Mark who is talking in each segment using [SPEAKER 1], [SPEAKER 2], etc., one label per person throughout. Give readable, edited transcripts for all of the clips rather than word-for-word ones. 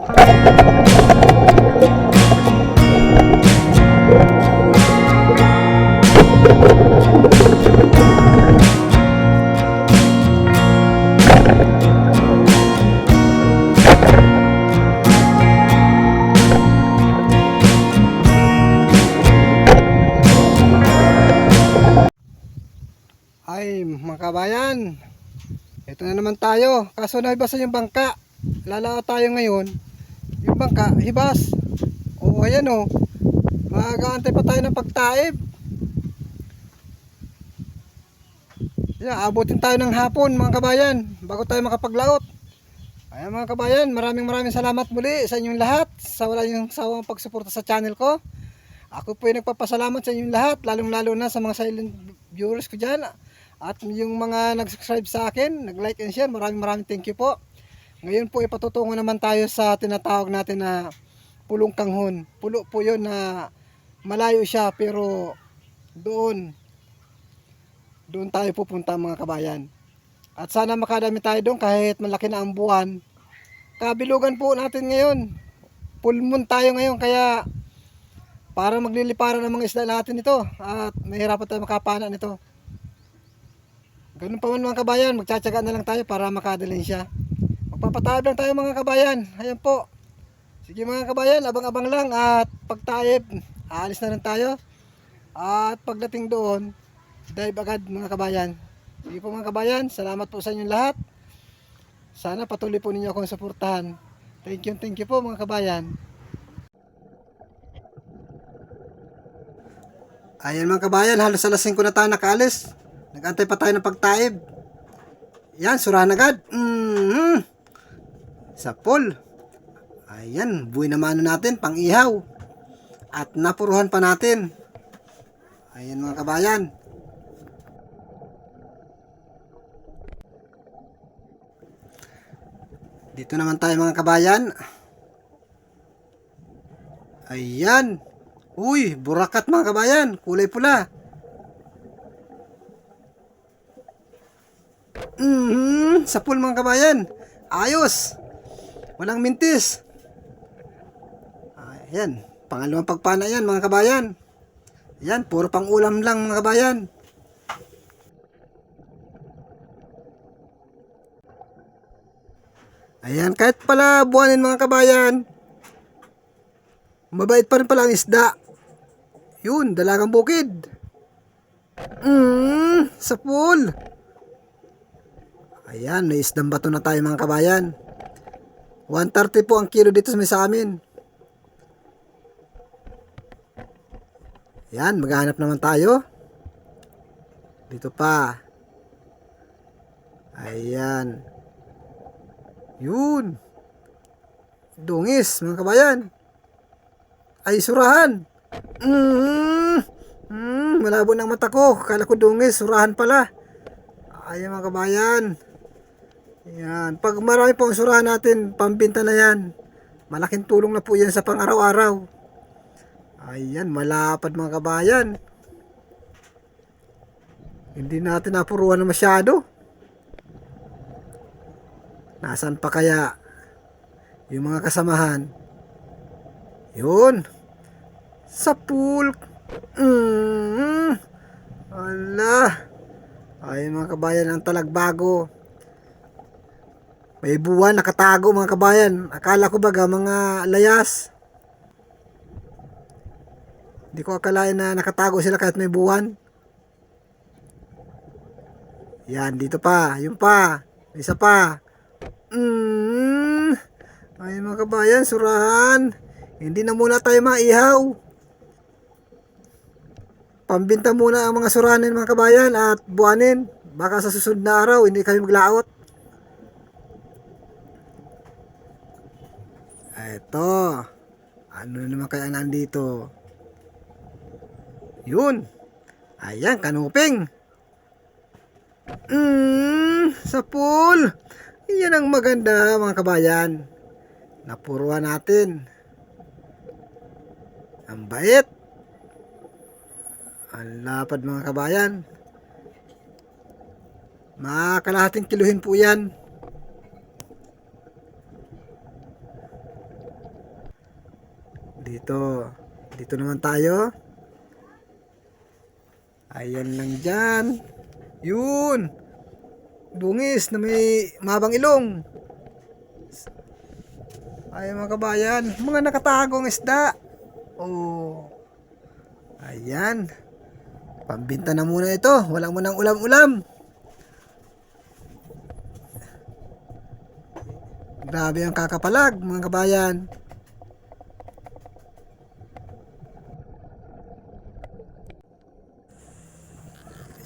[SPEAKER 1] Ay mga kabayan, ito na naman tayo. Kaso nahibasa yung bangka. Lalao tayo ngayon. Yung bangka, hibas. O ayan o. Mag-aantay pa tayo ng pagtaib. Yeah, abutin tayo ng hapon mga kabayan bago tayo makapaglaot. Ayan mga kabayan, maraming salamat muli sa inyong lahat sa wala yung sawang pagsuporta sa channel ko. Ako po ay nagpapasalamat sa inyong lahat, lalong-lalo na sa mga silent viewers ko dyan. At yung mga nag-subscribe sa akin, nag-like and share, maraming thank you po. Ngayon po ipatutungo naman tayo sa tinatawag natin na pulong kanghon. Pulo po yun na malayo siya pero doon tayo pupunta mga kabayan. At sana makadami tayo doon kahit malaki na ang buwan. Kabilugan po natin ngayon. Full moon tayo ngayon kaya para magliliparan ng mga isda natin ito at mahirapan tayo makapana nito. Ganun pa man mga kabayan, magtsatsaga na lang tayo para makadalhin siya. Magpapataib lang tayo mga kabayan. Ayan po. Sige mga kabayan, abang-abang lang at pagtaib, aalis na rin tayo. At pagdating doon, dive agad mga kabayan. Sige po mga kabayan, salamat po sa inyong lahat. Sana patuloy po ninyo akong suportahan. Thank you po mga kabayan. Ayan mga kabayan, halos alas 5 na tayo nakaalis. Nag-antay pa tayo ng pagtaib. Yan, surahan agad. Sa pool. Ayan, buhay naman natin, pang ihaw. At napuruhan pa natin. Ayan mga kabayan. Dito naman tayo mga kabayan. Ayan. Uy, burakat mga kabayan. Kulay pula. Sa pool mga kabayan. Ayos. Walang mintis. Ayan. Pangalawang pagpana yan mga kabayan. Ayan. Puro pang ulam lang mga kabayan. Ayan. Kahit pala buwanin mga kabayan, mabait pa rin pala ang isda. Yun. Dalagang bukid. Sa pool. Ayan, may isdang bato na tayo mga kabayan. 130 po ang kilo dito sa amin. Ayan, maghanap naman tayo. Dito pa. Ayan. Yun. Dungis mga kabayan. Ay, surahan. Malabo ng mata ko. Kala ko dungis, surahan pala. Ayan mga kabayan. Yan, pag marami po ang surahan natin, pambinta na yan. Malaking tulong na po yan sa pang-araw-araw. Ayan, malapad mga kabayan. Hindi natin napuruan na masyado. Nasaan pa kaya yung mga kasamahan? Yun. Sa pool. Allah. Ayan mga kabayan, ang talagbago. May buwan nakatago mga kabayan. Akala ko baga mga layas. Hindi ko akalain na nakatago sila kahit may buwan. Yan, dito pa. Yung pa. Isa pa. Ay mga kabayan, surahan. Hindi na muna tayo maihaw. Pambinta muna ang mga surahanin mga kabayan at buwanin. Baka sa susunod na araw hindi kami maglaot. Eto. Ano naman kaya nandito? Yun. Ayan, kanuping. Sa pool. Yan ang maganda mga kabayan. Napuruan natin. Ang bait. Ang lapad mga kabayan. Mga kalahating kiluhin po yan. Dito naman tayo. Ayan lang dyan. Yun. Bungis na may mahabang ilong. Ayan mga kabayan, mga nakatagong isda. Oh. Ayan. Pambinta na muna ito. Walang munang ulam-ulam. Grabe ang kakapalag mga kabayan.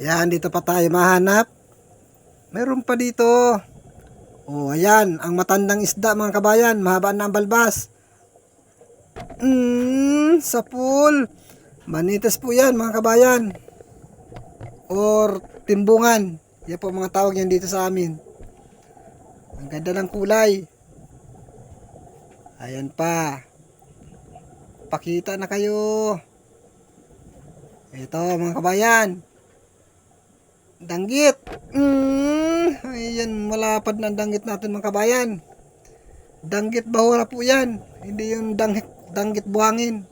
[SPEAKER 1] Ayan, dito pa tayo mahanap. Meron pa dito. Oh, ayan, ang matandang isda mga kabayan, mahaba na ang balbas. Sa pool. Manitas po yan mga kabayan. Or timbungan. Yan po mga tawag yan dito sa amin. Ang ganda ng kulay. Ayan pa. Pakita na kayo. Ito mga kabayan. Danggit. Ayan, malapad na danggit natin mga kabayan. Danggit bahura po yan. Hindi yung danggit buhangin.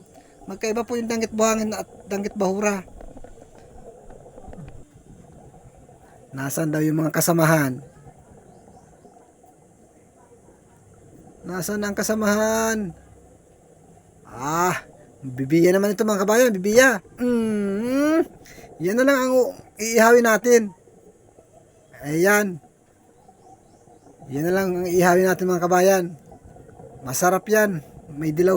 [SPEAKER 1] Magkaiba po yung danggit buhangin at danggit bahura. Nasaan daw yung mga kasamahan? Nasaan ang kasamahan? Bibiya naman ito mga kabayan, bibiya. Yan na lang ang iihawin natin. Ayan. Yan na lang ang iihawin natin mga kabayan. Masarap yan. May dilaw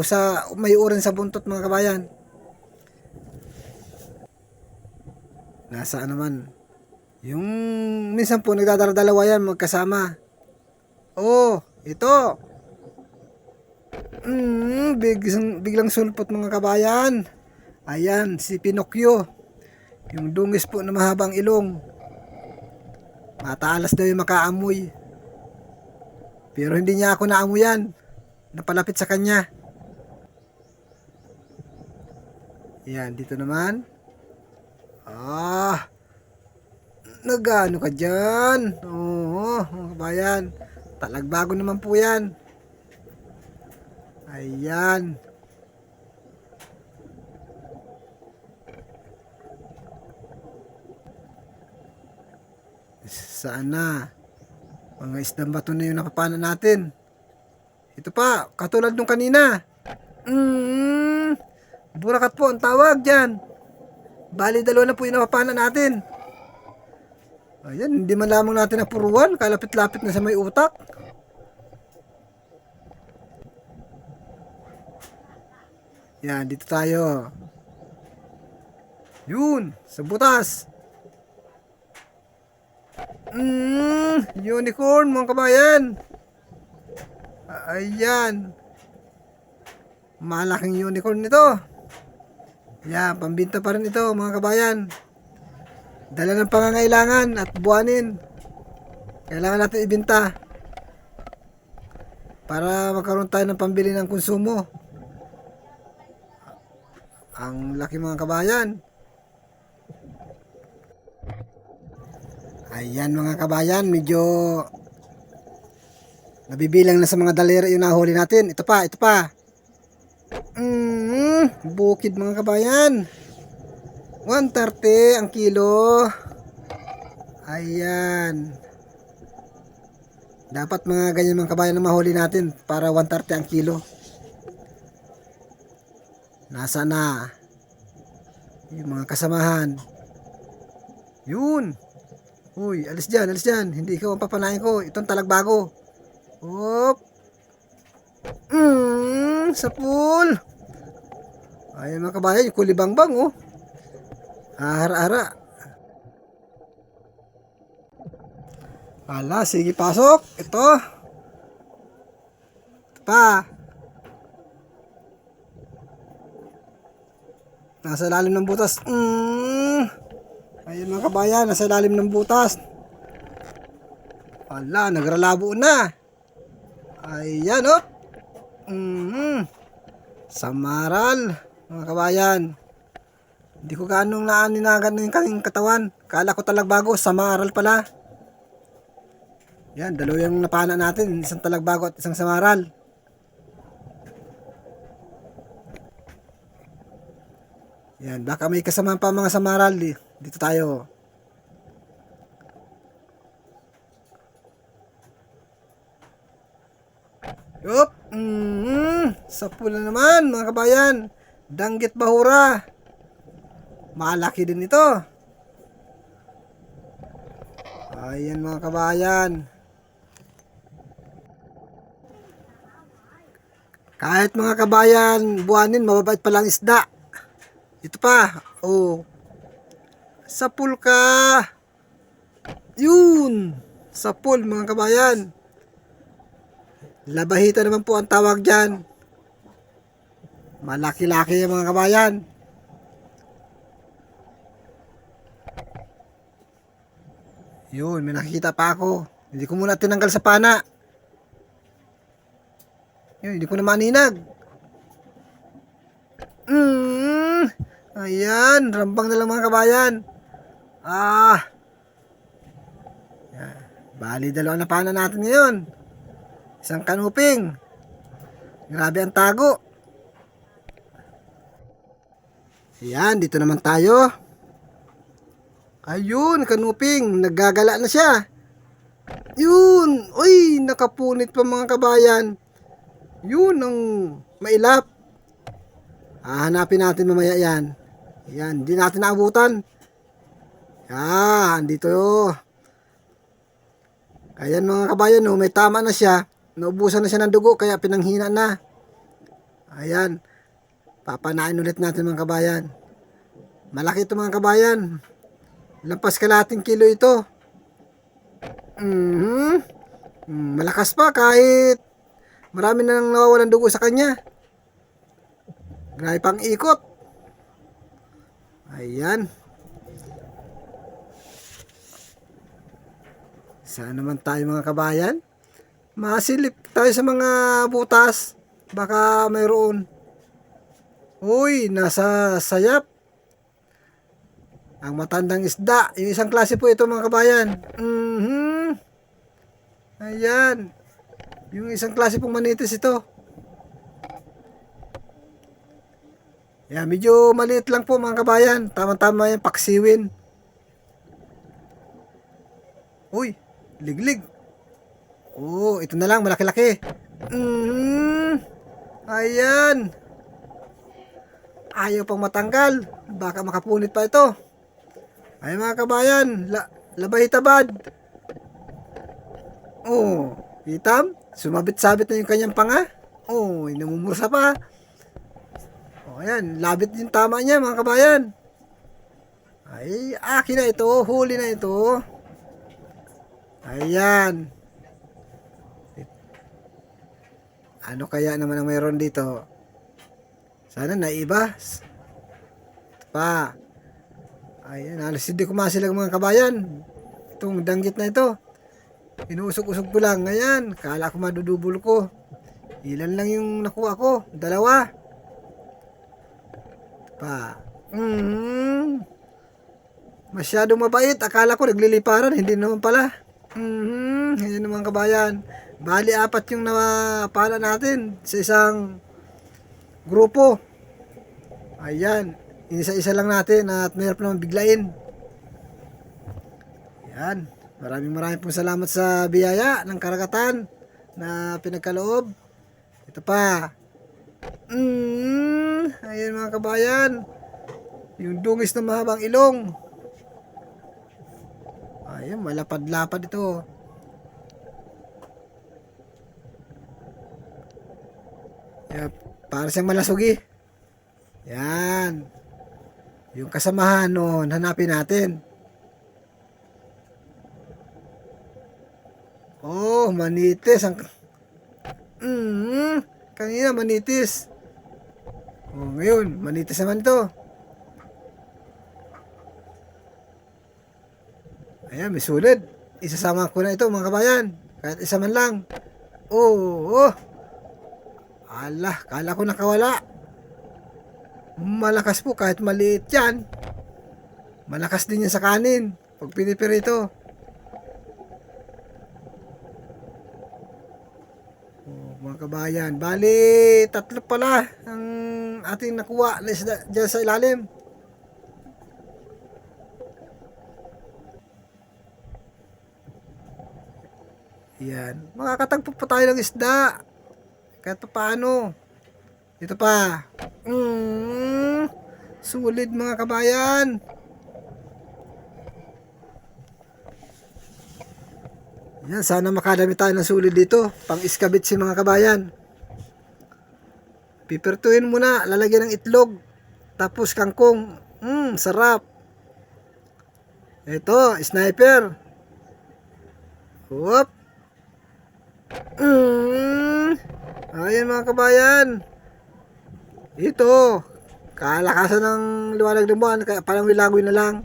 [SPEAKER 1] may uran sa buntot mga kabayan. Nasaan naman? Yung minsan po nagdadala-dalawa yan magkasama. Oh, ito. Biglang sulpot mga kabayan. Ayan, si Pinocchio. Yung dungis po na mahabang ilong. Matalas daw yung makaamoy. Pero hindi niya ako naamoyan. Napalapit sa kanya. Ayan, dito naman. Nagano ka dyan? Oo, mga kabayan. Talagbago naman po yan. Ayan. Saan na? Mga isdang bato na yung napapana natin. Ito pa, katulad nung kanina. Burakat po ang tawag dyan. Bali, dalawa na po yung napapana natin. Ayan, hindi man lamang natin napuruan. Kalapit-lapit na sa may utak. Yan, dito tayo. Yun, sa butas. Unicorn mga kabayan. Ayan. Malaking unicorn nito. Yan, pambinta pa rin ito mga kabayan. Dala ng pangangailangan at buwanin. Kailangan natin ibenta. Para magkaroon tayo ng pambili ng konsumo. Ang laki mga kabayan. Ayan mga kabayan, medyo nabibilang na sa mga daliri yung nahuli natin. Ito pa. Bukid mga kabayan. 130 ang kilo. Ayan. Dapat mga ganyan mga kabayan na mahuli natin para 130 ang kilo. Nasa na yung mga kasamahan. Yun. Uy, alis dyan. Hindi ikaw ang papanain ko. Itong talagbago. Hop. Sa pool. Ayan mga kabayan, yung kulibangbang oh. Ahara-ara. Ala, sige pasok. Ito pa. Nasa lalim ng butas. Ayun mga kabayan, nasa lalim ng butas. Ala, nagralabo na. Ayan oh. Samaral mga kabayan. Hindi ko ganong naaninagan yung kanyang katawan. Kala ko talagbago, samaral pala. Yan, dalawa yung napana natin. Isang talagbago at isang samaral. Yan, baka may kasama pa mga samaral. Dito tayo. Yup. Sa pula naman mga kabayan. Danggit bahura. Malaki din ito. Ayan mga kabayan. Kahit mga kabayan, buwanin, mababait palang isda. Ito pa. Oh. Sapul ka. Yun. Sapul mga kabayan. Labahita naman po ang tawag dyan. Malaki-laki yung mga kabayan. Yun, may nakikita pa ako. Hindi ko muna tinanggal sa pana. Yun, hindi ko na maninag. Ayan, rambang na lang mga kabayan. Yan. Bali, dalawa na pana natin ngayon. Isang kanuping. Grabe ang tago. Ayan, dito naman tayo. Ayun, kanuping. Naggagala na siya. Yun. Uy, nakapunit pa mga kabayan. Yun ang mailap. Hanapin natin mamaya yan. Yan, hindi natin naabutan. Yan, dito. Ayan mga kabayan, may tama na siya. Naubusan na siya ng dugo, kaya pinanghina na. Ayan. Papanain ulit natin mga kabayan. Malaki ito mga kabayan. Lampas kalating kilo ito. Malakas pa kahit marami nang nawawalan dugo sa kanya. Grabe pang ikot. Ayan. Saan naman tayo mga kabayan? Masilip tayo sa mga butas. Baka mayroon. Uy, nasa sayap. Ang matandang isda. Yung isang klase po ito mga kabayan. Ayan. Yung isang klase pong manitis ito. Yan, medyo maliit lang po mga kabayan. Tama-tama yung paksiwin. Uy, liglig. Oh, ito na lang, malaki-laki. Ayan. Ayaw pang matanggal. Baka makapunit pa ito. Ay mga kabayan, labay-tabad. Oh, hitam. Sumabit-sabit na yung kanyang panga. Oh, namumursa pa. Oh, ayan, labit yung tama niya mga kabayan. Ay, akin na ito, huli na ito. Ayan. Ano kaya naman ang mayroon dito? Sana naiba. Ito pa. Ayan, halos hindi kumasilag mga kabayan. Itong danggit na ito. Inuusog-usog ko lang. Ayan, kala ko madudubol ko. Ilan lang yung nakuha ko? Dalawa. Ito pa. Masyadong mabait. Akala ko nagliliparan. Hindi naman pala. Ayan naman kabayan. Bali, 4 yung napala natin sa isang grupo. Ayan. Isa-isa lang natin at mayroon naman biglain. Ayan. Maraming pong salamat sa biyaya ng karagatan na pinagkaloob. Ito pa. Ayan mga kabayan. Yung dungis na mahabang ilong. Ayan, malapad-lapad ito. Ayan, para siyang malasugi. Yan. Yung kasamahan noon, hanapin natin. Oh, manitis. Kanina manitis. Oh, ngayon, manitis naman to. Ayan, may sulit. Isasama ko na ito mga kabayan. Kahit isa man lang. Oh. Ala, kala ko nakawala. Malakas po kahit maliit yan. Malakas din yan sa kanin. Pag pinipirito. Mga kabayan, bali 3 pala ang ating nakuha na isda dyan sa ilalim. Yan. Makakatagpo pa tayo ng isda. Kahit pa paano. Ito pa. Sulit mga kabayan. Yan, sana makadami tayo ng sulit dito. Pang iskabit si mga kabayan. Pipirtuin muna, lalagyan ng itlog. Tapos kangkong. Sarap. Ito, sniper. Whoop. Ayan mga kabayan. Ito. Kalakasan ng liwanag ng buwan. Parang wilagoy na lang.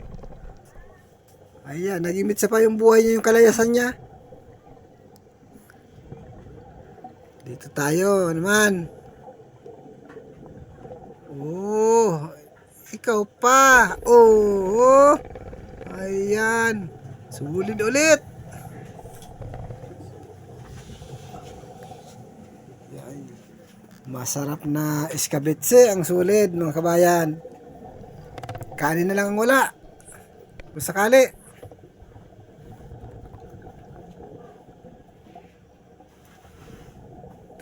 [SPEAKER 1] Ayan, nagimit sa pa yung buhay niya, yung kalayasan niya. Dito tayo naman. Oh, ikaw pa. Oh, ayan. Sulit ulit. Ayan. Masarap na iskabitse ang sulid mga kabayan. Kanin na lang ang wala. Kung sakali.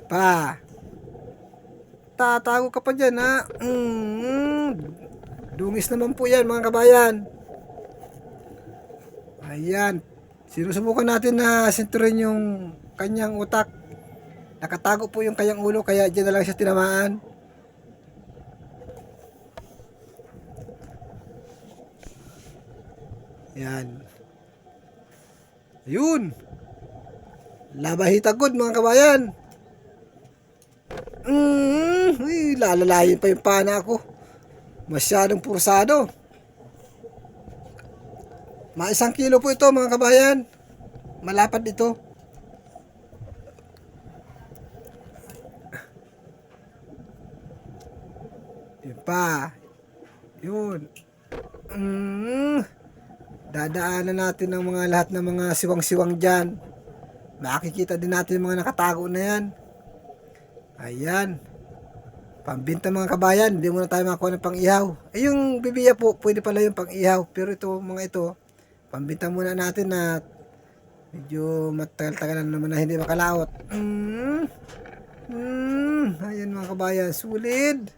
[SPEAKER 1] Pa. Tatago ka pa dyan ha. Dungis naman po yan mga kabayan. Ayan. Sinusubukan natin na sinturin yung kanyang utak. Nakatago po yung kanyang ulo kaya dyan na lang siya tinamaan. Yan. Ayun. Labahitagod mga kabayan. Lalalayin pa yung pana ko. Masyadong pursado. Mga 1 kilo po ito mga kabayan. Malapad ito. Yun pa. Yun. Dadaanan natin ang mga lahat ng mga siwang-siwang dyan. Makikita din natin yung mga nakatago na yan. Ayan. Pambinta mga kabayan. Hindi muna tayo makakuha ng pang-ihaw. Yung bibiya po, pwede pala yung pang-ihaw. Pero ito, mga ito, pambinta muna natin na medyo matagal-tagal na naman na hindi makalaot. Ayan mga kabayan. Sulit.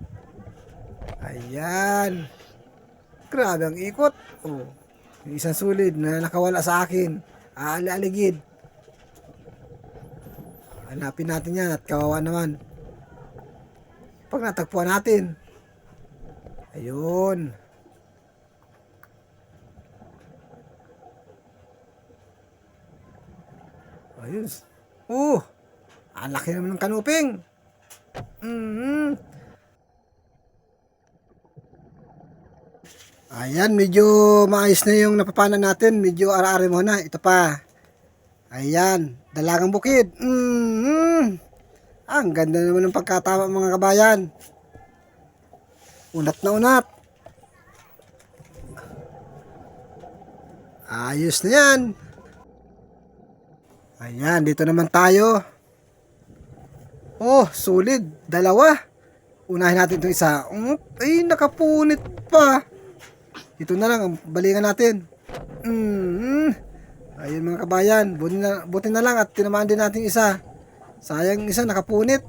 [SPEAKER 1] Ayan. Grabe ang ikot. Oh. Yung isang sulid na nakawala sa akin. Aali-aligid. Hanapin natin yan at kawawa naman. Pag natagpuan natin. Ayun. Ayun. Ang laki naman ng kanuping. Ayan, medyo maayos na yung napapanan natin. Medyo ara-ari mo na. Ito pa. Ayan, dalagang bukid. Ang ganda naman ng pagkatama mga kabayan. Unat na unat. Ayos na yan. Ayan, dito naman tayo. Oh, solid. Dalawa. Unahin natin itong isa. Ay, nakapunit pa. Ito na lang, balingan natin. Ayun mga kabayan, buti na lang at tinamaan din natin isa. Sayang isa nakapunit.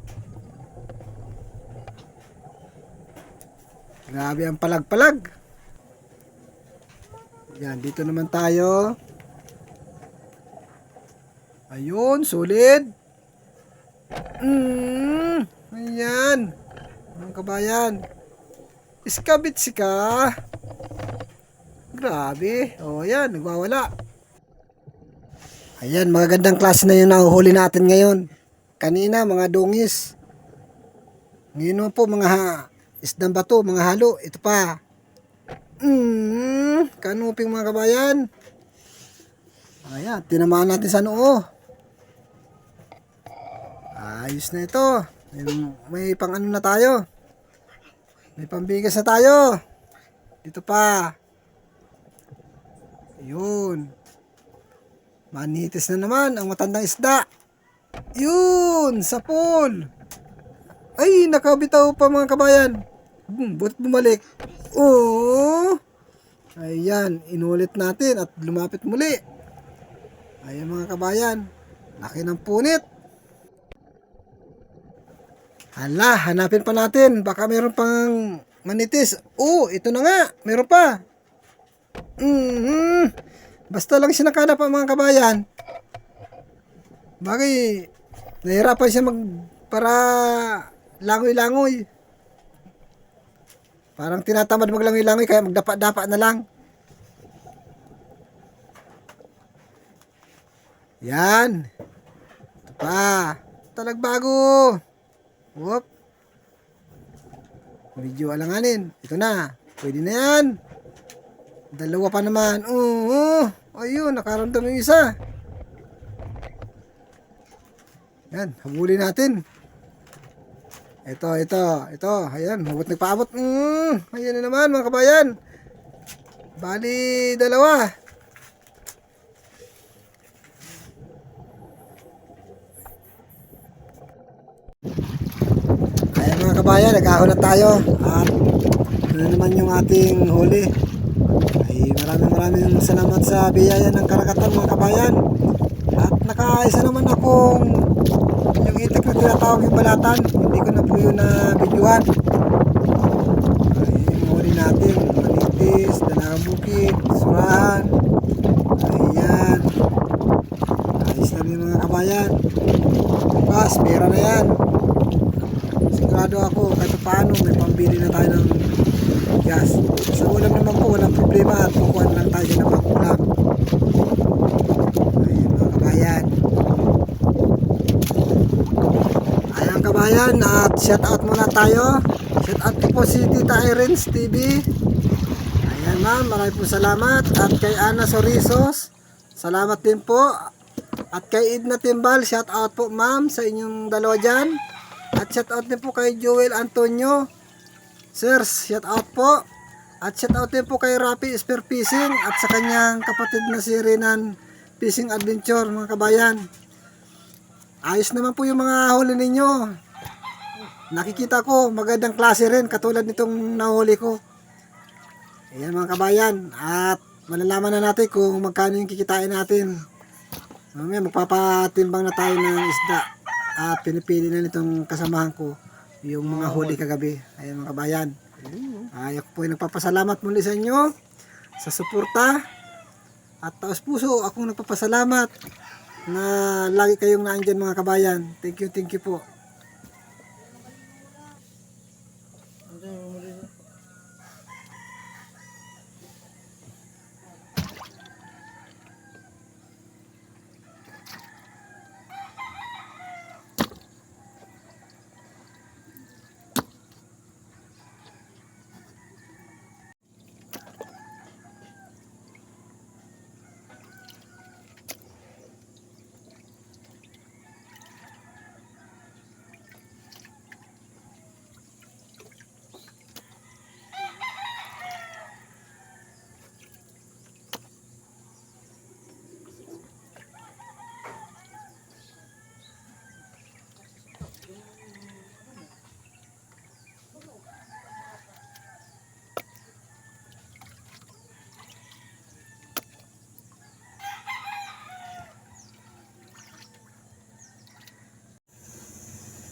[SPEAKER 1] Grabe ang palag-palag. Yan, dito naman tayo. Ayun, solid. Ayan. Mga kabayan. Iskabitsi ka. Grabe. O yan, nagwawala. Ayan, magagandang klase na yung nahuhuli natin ngayon. Kanina, mga dungis. Ngayon naman po, mga isdang bato, mga halo. Ito pa. Kanuping mga kabayan. Ayan, tinamaan natin sa noo. Ayos na ito. May pang ano na tayo. May pambigas na tayo. Dito pa. Yun. Manitis na naman ang matandang isda. Yun, sa pool. Ay, nakabitaw pa mga kabayan. Butit bumalik. Oh. Ayan, inulit natin at lumapit muli. Ayan mga kabayan. Laki ng punit. Hala, hanapin pa natin. Baka meron pang manitis. Ito na nga. Meron pa. Basta lang siya nakalap mga kabayan. Bagay, nahirapan siya para langoy-langoy. Parang tinatamad maglangoy-langoy kaya magdapa-dapa na lang. Yan. Ito pa. Talagbago. Whoop. Medyo alanganin. Ito na. Pwede na yan. Dalawa pa naman. Ayun, nakaramdam yung isa. Yan, habulin natin. Ito. Ayan, huwag nagpaabot. Ayan na naman mga kabayan. Bali, dalawa. Ayan mga kabayan, nag-ahon na tayo. At ano naman yung ating huli. Ay maraming salamat sa biyaya ng karagatan mga kabayan. At nakaisa naman akong yung itik na tinatawag yung balatan. Hindi ko na po yun na videohan. Ay yung huli natin, manitis, dalagang bukid, surahan. Ayan. Ayos na rin mga kabayan. Bukas, pera na yan. Sigurado ako kahit paano may pambili na tayo ng gas. Sa ulam naman po walang problema at kukuha lang tayo ng pang-ulam. Ayun mga kabayan. Ayan kabayan, at shout out muna tayo. Shout out po si Tita Irene TV. Ayan ma'am, maraming po salamat. At kay Ana Sorisos, salamat din po. At kay Edna Timbal, shout out po ma'am sa inyong dalawa dyan. At shout out din po kay Joel Antonio. Sir, shout out po. At shout out din po kay Rapi Spear Fishing at sa kanyang kapatid na si Renan Fishing Adventure mga kabayan. Ayos naman po yung mga huli ninyo. Nakikita ko magandang klase rin katulad nitong nahuli ko. Ayan mga kabayan. At malalaman na natin kung magkano yung kikitain natin. Mamaya magpapatimbang na tayo ng isda. At pinipili na nitong kasamahan ko yung mga huli kagabi. Ayan mga kabayan. Ako po ay nagpapasalamat muli sa inyo sa suporta. At taos puso akong nagpapasalamat na lagi kayong naandyan mga kabayan. Thank you po.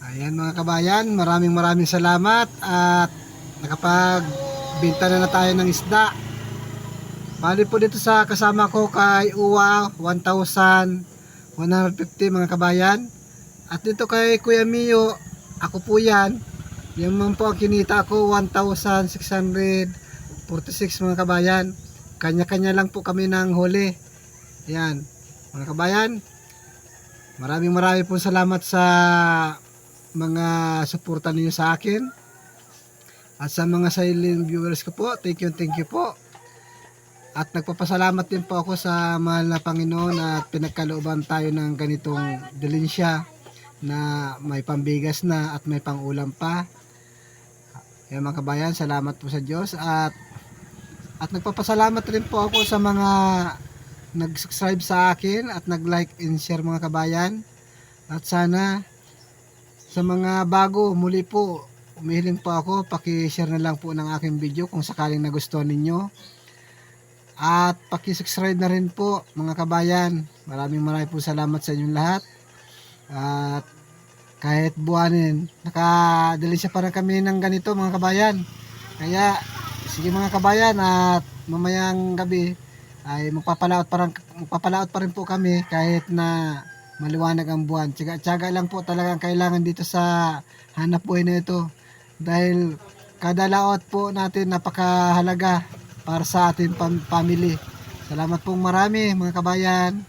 [SPEAKER 1] Ayan mga kabayan, maraming salamat at nakapagbenta na tayo ng isda. Bali po dito sa kasama ko kay Uwa 1,150 mga kabayan. At dito kay Kuya Mio, ako po yan. Yung man po ang kinita ko 1,646 mga kabayan. Kanya-kanya lang po kami ng huli. Ayan mga kabayan, maraming po salamat sa mga suporta niyo sa akin at sa mga silent viewers ko po. Thank you po. At nagpapasalamat din po ako sa mahal na Panginoon at pinagkalooban tayo ng ganitong dilensya na may pambigas na at may pangulam pa. Kaya mga kabayan, salamat po sa Diyos at nagpapasalamat rin po ako sa mga nag-subscribe sa akin at nag-like and share mga kabayan. At sana sa mga bago, muli po, umihiling po ako, paki-share na lang po ng aking video kung sakaling nagustuhan ninyo. At paki-subscribe na rin po mga kabayan. Maraming po salamat sa inyong lahat. At kahit buwanin, nakadilisya pa rin kami ng ganito mga kabayan. Kaya sige mga kabayan, at mamayang gabi ay magpapalaot pa rin po kami kahit na maliwanag ang buwan. Tiyaga lang po talaga ang kailangan dito sa hanap buhay na ito. Dahil kada laot po natin napakahalaga para sa ating family. Salamat pong marami mga kabayan.